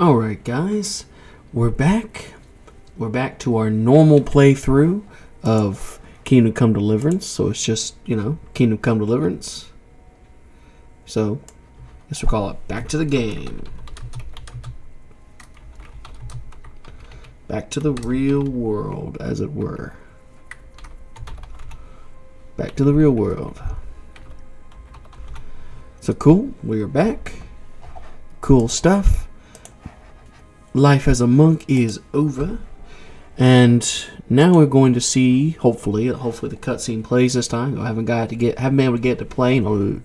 Alright guys, we're back. We're back to our normal playthrough of Kingdom Come Deliverance. So it's just, Kingdom Come Deliverance. So, I guess we'll call it Back to the Game. Back to the real world, as it were. Back to the real world. So cool, we are back. Cool stuff. Life as a monk is over, and now we're going to see. Hopefully the cutscene plays this time. I haven't been able to get to play in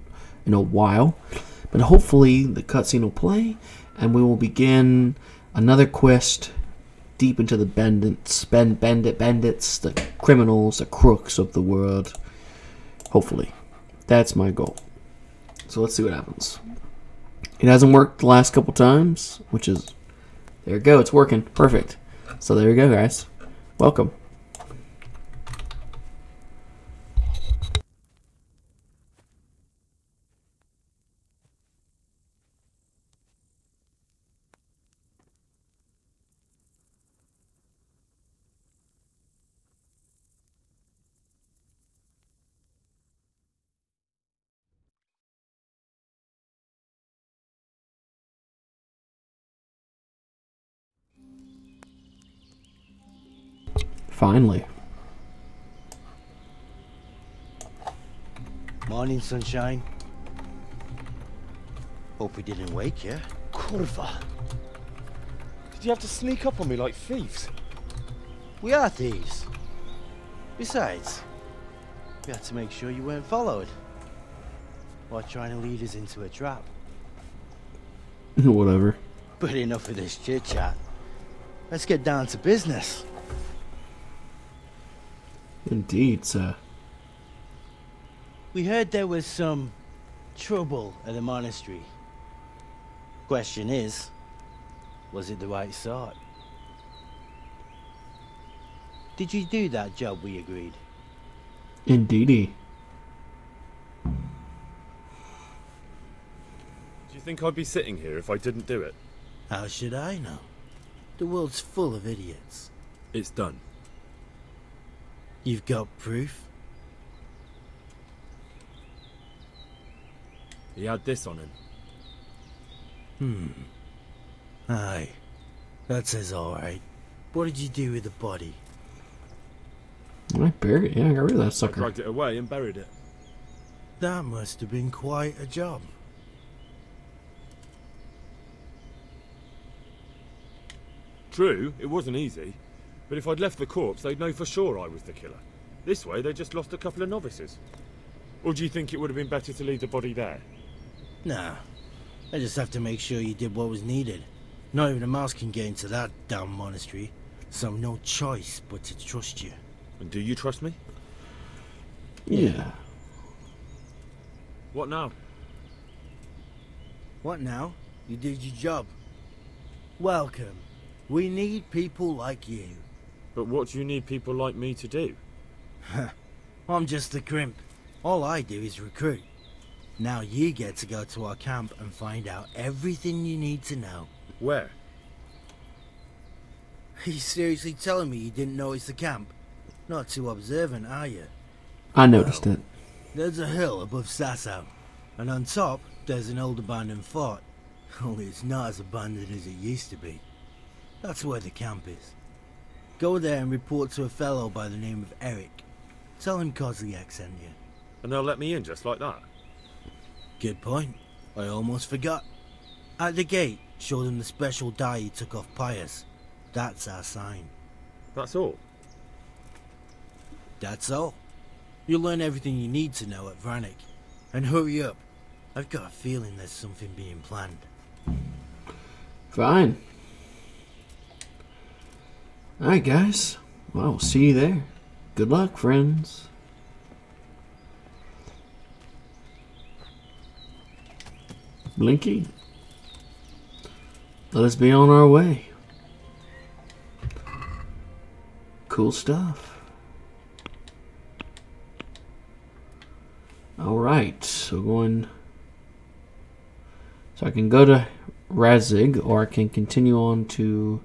a while, but hopefully the cutscene will play, and we will begin another quest deep into the bandits, the criminals, the crooks of the world. Hopefully, that's my goal. So let's see what happens. It hasn't worked the last couple times, which is. There we go, it's working. Perfect. So there we go, guys. Welcome. Finally. Morning, sunshine. Hope we didn't wake you. Kurva. Did you have to sneak up on me like thieves? We are thieves. Besides, we had to make sure you weren't followed. Or trying to lead us into a trap. Whatever. But enough of this chit-chat. Let's get down to business. Indeed, sir. We heard there was some trouble at the monastery. Question is, was it the right sort? Did you do that job we agreed? Indeedy. Do you think I'd be sitting here if I didn't do it? How should I know? The world's full of idiots. It's done. You've got proof? He had this on him. Aye. That says alright. What did you do with the body? I buried it. Yeah, I got rid of that I sucker. dragged it away and buried it. That must have been quite a job. True, it wasn't easy. But if I'd left the corpse, they'd know for sure I was the killer. This way, they just lost a couple of novices. Or do you think it would have been better to leave the body there? Nah. I just have to make sure you did what was needed. Not even a mouse can get into that damn monastery. So no choice but to trust you. And do you trust me? Yeah. What now? What now? You did your job. Welcome. We need people like you. But what do you need people like me to do? I'm just a crimp. All I do is recruit. Now you get to go to our camp and find out everything you need to know. Where? Are you seriously telling me you didn't notice the camp? Not too observant, are you? I noticed it. There's a hill above Sasau, and on top there's an old abandoned fort. Only it's not as abandoned as it used to be. That's where the camp is. Go there and report to a fellow by the name of Eric. Tell him Kozliak sent you. And they'll let me in just like that? Good point. I almost forgot. At the gate, show them the special die you took off Pius. That's our sign. That's all? That's all. You'll learn everything you need to know at Vranik. And hurry up. I've got a feeling there's something being planned. Fine. Alright, guys. Well, we'll see you there. Good luck, friends. Blinky. Let us be on our way. Cool stuff. Alright, so I can go to Razig, or I can continue on to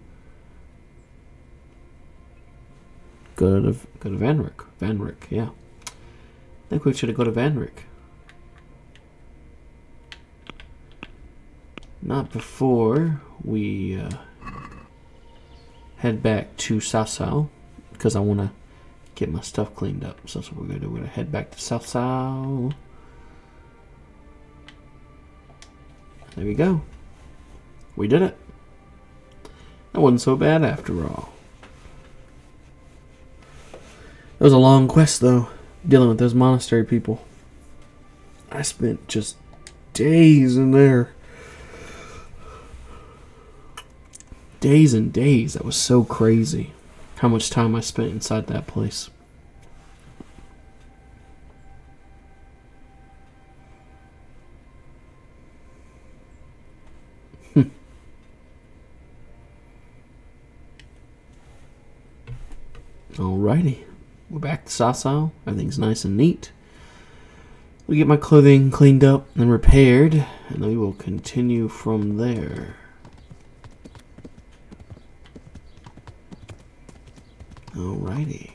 go to Vanrik. Vanrik, yeah. I think we should go to Vanrik. Not before we head back to Sasau, because I want to get my stuff cleaned up. So that's what we're going to do. We're going to head back to Sasau. There we go. We did it. That wasn't so bad after all. It was a long quest, though, dealing with those monastery people. I spent just days in there. Days and days. That was so crazy. How much time I spent inside that place. Alrighty. We're back to Sasau. Everything's nice and neat. We get my clothing cleaned up and repaired, and then we will continue from there. Alrighty.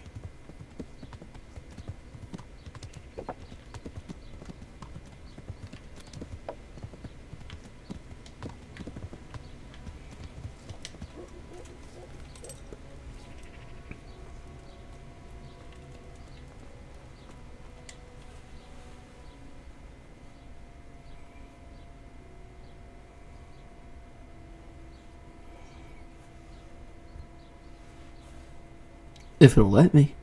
If it'll let me.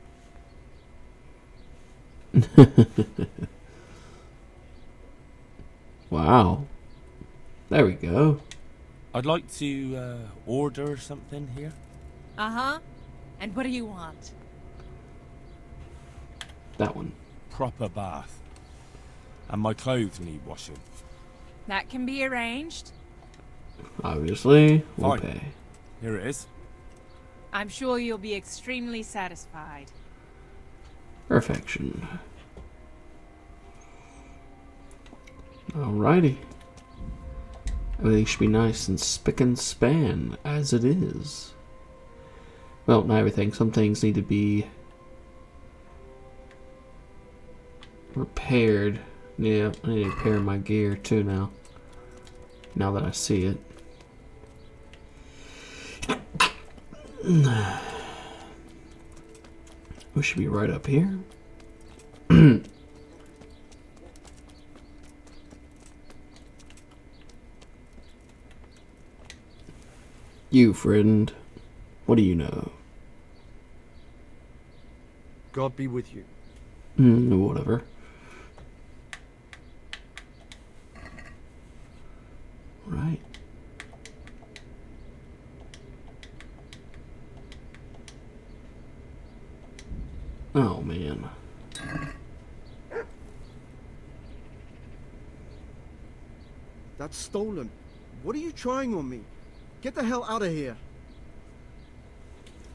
Wow. There we go. I'd like to order something here. Uh-huh. And what do you want? That one. Proper bath. And my clothes need washing. That can be arranged. Obviously, we'll Fine. pay. Here it is. I'm sure you'll be extremely satisfied. Perfection. Alrighty. Everything should be nice and spick and span, as it is. Well, not everything. Some things need to be repaired. Yeah, I need to repair my gear too now. Now that I see it. We should be right up here. You, friend. What do you know? God be with you. Whatever. Right. Oh, man. That's stolen. What are you trying on me? Get the hell out of here.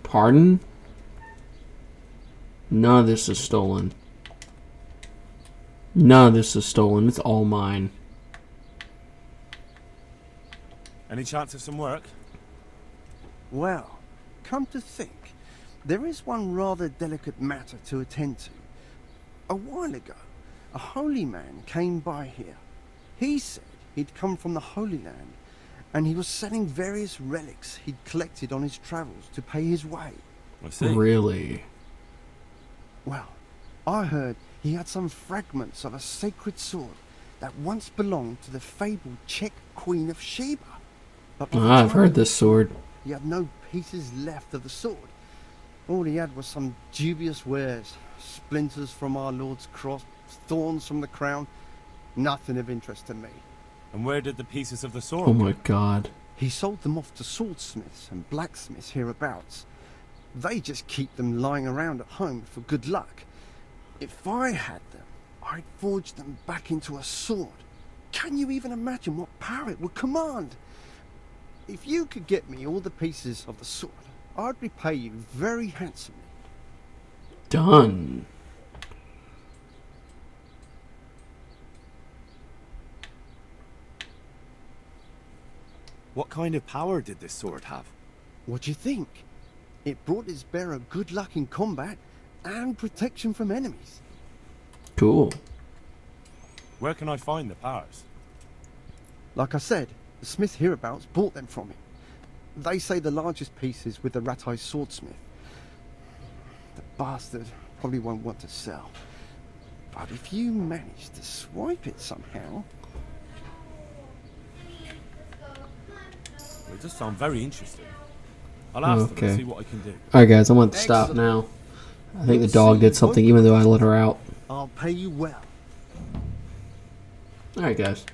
Pardon? None of this is stolen. None of this is stolen. It's all mine. Any chance of some work? Well, come to think, there is one rather delicate matter to attend to. A while ago, a holy man came by here. He said he'd come from the Holy Land, and he was selling various relics he'd collected on his travels to pay his way. I see. Really? Well, I heard he had some fragments of a sacred sword that once belonged to the fabled Czech Queen of Sheba. But by the I've time heard this sword. he had no pieces left of the sword. All he had was some dubious wares, splinters from our Lord's cross, thorns from the crown, nothing of interest to me. And where did the pieces of the sword Oh go? my god. He sold them off to swordsmiths and blacksmiths hereabouts. They just keep them lying around at home for good luck. If I had them, I'd forge them back into a sword. Can you even imagine what power it would command? If you could get me all the pieces of the sword, I'd repay you very handsomely. Done. What kind of power did this sword have? What do you think? It brought its bearer good luck in combat and protection from enemies. Cool. Where can I find the powers? Like I said, the smith hereabouts bought them from him. They say the largest piece is with the rat-eyed swordsmith. The bastard probably won't want to sell. But if you manage to swipe it somehow... It does sound very interesting. I'll ask them and see what I can do. Alright guys, I'm going to stop now. I think the dog did something even though I let her out. I'll pay you well. Alright guys.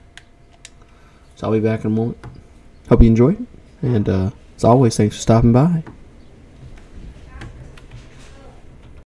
So I'll be back in a moment. Hope you enjoyed. And as always, thanks for stopping by.